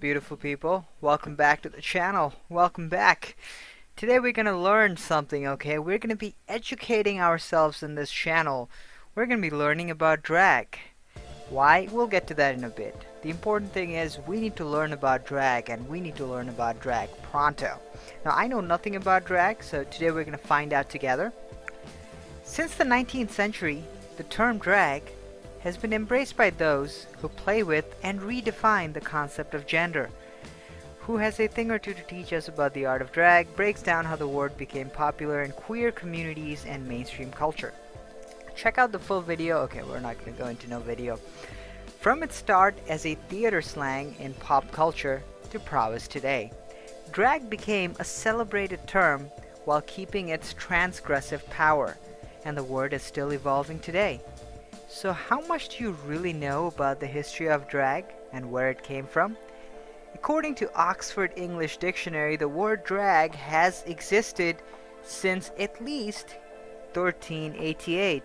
beautiful people? Welcome back to the channel. Welcome back. Today we're going to learn something, okay? We're going to be educating ourselves in this channel. We're going to be learning about drag. Why? We'll get to that in a bit. The important thing is we need to learn about drag, and we need to learn about drag pronto. Now, I know nothing about drag, so today we're going to find out together. Since the 19th century, the term drag has been embraced by those who play with and redefine the concept of gender. Who has a thing or two to teach us about the art of drag, breaks down how the word became popular in queer communities and mainstream culture. Check out the full video. Okay, we're not going to go into no video. From its start as a theater slang in pop culture to prowess today, drag became a celebrated term while keeping its transgressive power, and the word is still evolving today. So how much do you really know about the history of drag and where it came from? According to Oxford English Dictionary, the word drag has existed since at least 1388.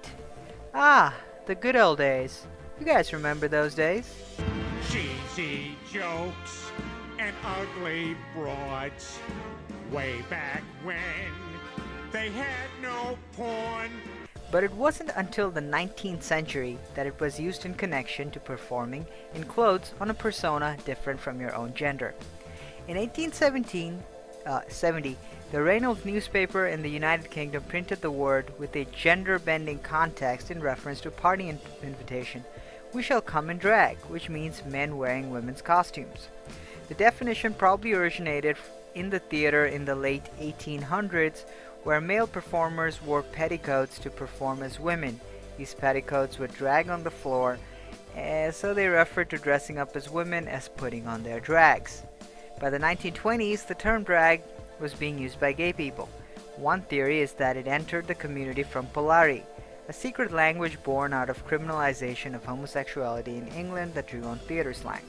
Ah, the good old days. You guys remember those days? Cheesy jokes and ugly broads. Way back when they had no porn. But it wasn't until the 19th century that it was used in connection to performing in clothes on a persona different from your own gender. In 1870, the Reynolds newspaper in the United Kingdom printed the word with a gender-bending context in reference to a party invitation. We shall come in drag, which means men wearing women's costumes. The definition probably originated in the theater in the late 1800s, where male performers wore petticoats to perform as women. These petticoats would drag on the floor, so they referred to dressing up as women as putting on their drags. By the 1920s, the term drag was being used by gay people. One theory is that it entered the community from Polari, a secret language born out of criminalization of homosexuality in England that drew on theater slang.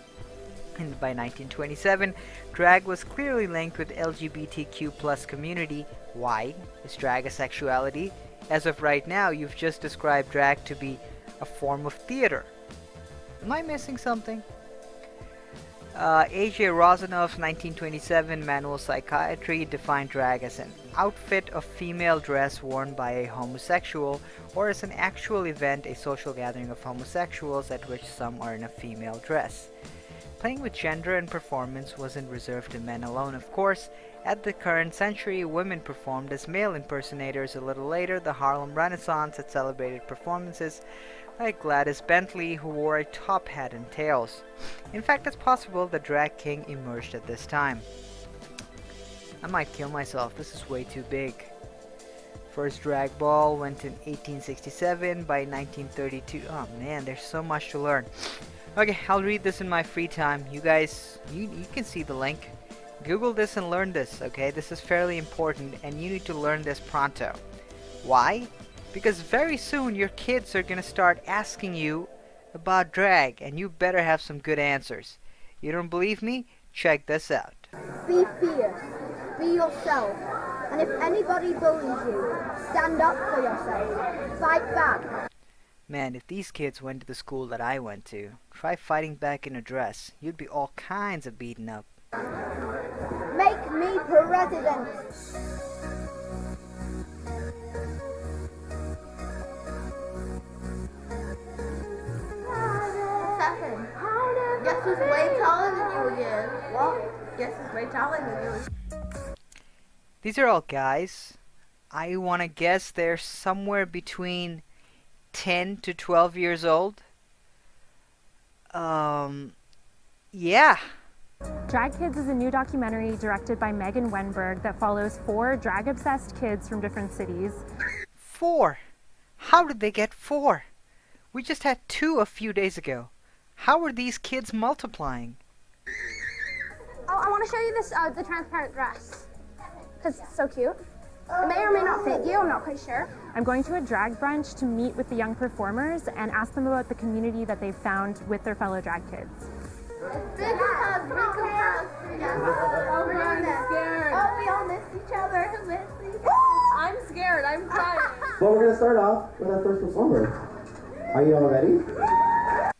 And by 1927, drag was clearly linked with LGBTQ+ community. Why? Is drag a sexuality? As of right now, you've just described drag to be a form of theater. Am I missing something? A.J. Rosanov's 1927 Manual Psychiatry defined drag as an outfit of female dress worn by a homosexual, or as an actual event, a social gathering of homosexuals at which some are in a female dress. Playing with gender and performance wasn't reserved to men alone, of course. At the current century, women performed as male impersonators. A little later, the Harlem Renaissance had celebrated performances like Gladys Bentley, who wore a top hat and tails. In fact, it's possible the drag king emerged at this time. I might kill myself, this is way too big. First drag ball went in 1867. By 1932, oh man, there's so much to learn. Okay, I'll read this in my free time. You guys, you can see the link. Google this and learn this, okay? This is fairly important and you need to learn this pronto. Why? Because very soon your kids are gonna start asking you about drag and you better have some good answers. You don't believe me? Check this out. Be fierce. Be yourself. And if anybody bullies you, stand up for yourself. Fight back. Man, if these kids went to the school that I went to, try fighting back in a dress, you'd be all kinds of beaten up. Make me president. What's happened? Guess who's way taller than you again? What? Guess who's way taller than you? These are all guys. I wanna guess they're somewhere between 10 to 12 years old. Yeah. Drag Kids is a new documentary directed by Megan Wenberg that follows 4 drag-obsessed kids from different cities. 4? How did they get 4? We just had 2 a few days ago. How are these kids multiplying? Oh, I want to show you this, the transparent dress. Because it's so cute. It may or may not fit you, I'm not quite sure. I'm going to a drag brunch to meet with the young performers and ask them about the community that they've found with their fellow drag kids. Big hug, big hug. Oh, I'm scared. Oh, we all missed each other. I'm scared. I'm crying. Well, we're going to start off with our first performer. Are you all ready?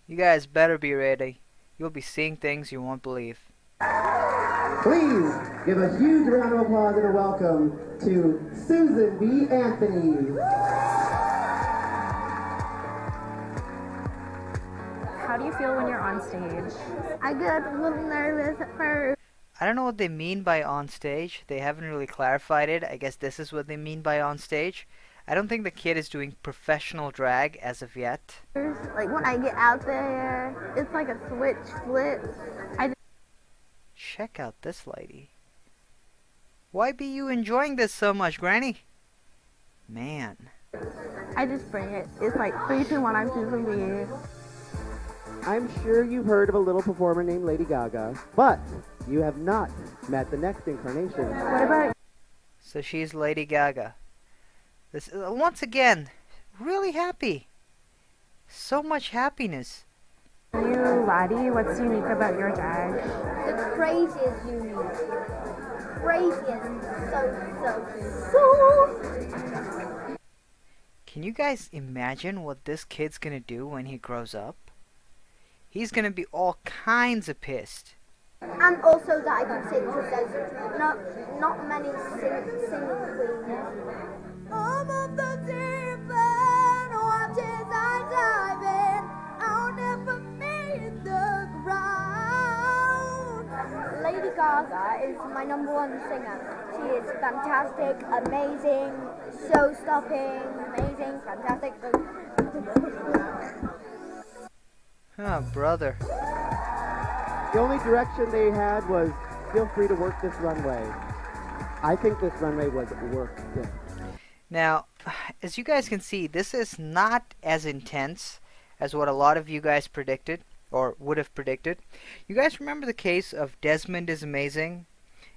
You guys better be ready. You'll be seeing things you won't believe. Please give a huge round of applause and a welcome to Susan B. Anthony. How do you feel when you're on stage? I get a little nervous at first. I don't know what they mean by on stage. They haven't really clarified it. I guess this is what they mean by on stage. I don't think the kid is doing professional drag as of yet. Like when I get out there, it's like a switch flips. Check out this lady. Why be you enjoying this so much, Granny? Man. I just bring it. It's like 3, 2, 1, I'm Susan B. I'm sure you've heard of a little performer named Lady Gaga, but you have not met the next incarnation. What about So she's Lady Gaga. This once again, really happy. So much happiness. You, Laddie, what's unique about your drag? The crazy is unique. Crazy is so. Can you guys imagine what this kid's gonna do when he grows up? He's gonna be all kinds of pissed. And also that I can sing because there's not many singing queens. All of the deep end watches I dive in, I'll never meet the ground. Lady Gaga is my #1 singer. She is fantastic, amazing, show-stopping, amazing, fantastic. Oh, brother. The only direction they had was feel free to work this runway. I think this runway was worked. Now, as you guys can see, this is not as intense as what a lot of you guys predicted, or would have predicted. You guys remember the case of Desmond is Amazing,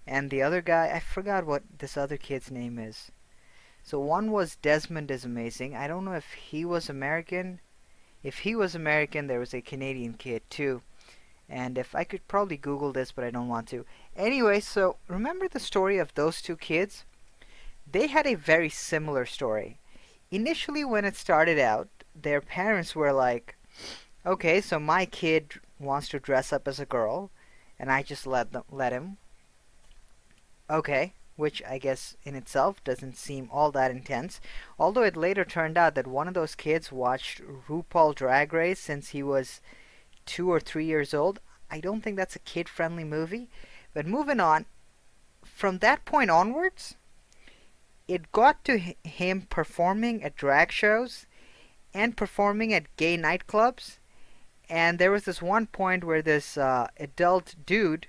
and the other guy, I forgot what this other kid's name is. So one was Desmond is Amazing. I don't know if he was American. If he was American, there was a Canadian kid too. And if I could probably Google this, but I don't want to. Anyway, so remember the story of those two kids? They had a very similar story. Initially, when it started out, their parents were like, okay, so my kid wants to dress up as a girl, and I just let him. Okay, which I guess in itself doesn't seem all that intense. Although it later turned out that one of those kids watched RuPaul Drag Race since he was 2 or 3 years old. I don't think that's a kid-friendly movie. But moving on, from that point onwards, it got to him performing at drag shows and performing at gay nightclubs. And there was this one point where this adult dude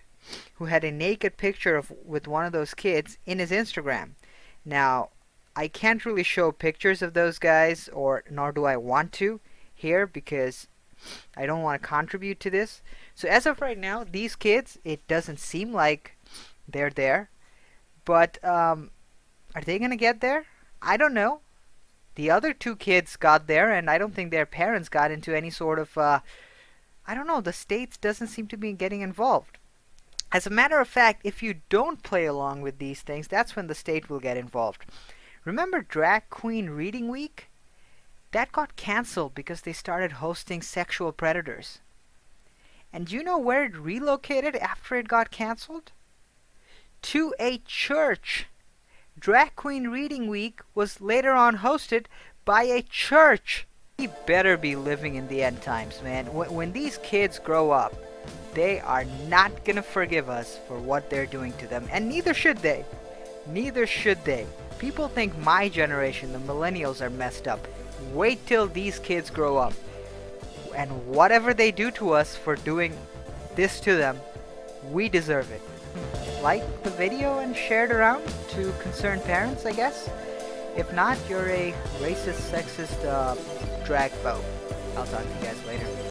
who had a naked picture with one of those kids in his Instagram. Now, I can't really show pictures of those guys, nor do I want to here, because I don't want to contribute to this. So as of right now, these kids, it doesn't seem like they're there. But are they going to get there? I don't know. The other two kids got there, and I don't think their parents got into any sort of, I don't know, the state doesn't seem to be getting involved. As a matter of fact, if you don't play along with these things, that's when the state will get involved. Remember Drag Queen Reading Week? That got cancelled because they started hosting sexual predators. And do you know where it relocated after it got cancelled? To a church. Drag Queen Reading Week was later on hosted by a church. We better be living in the end times, man. When these kids grow up, they are not gonna forgive us for what they're doing to them. And neither should they. Neither should they. People think my generation, the millennials, are messed up. Wait till these kids grow up. And whatever they do to us for doing this to them, we deserve it. Like the video and share it around to concerned parents, I guess. If not, you're a racist, sexist, drag phobe. I'll talk to you guys later.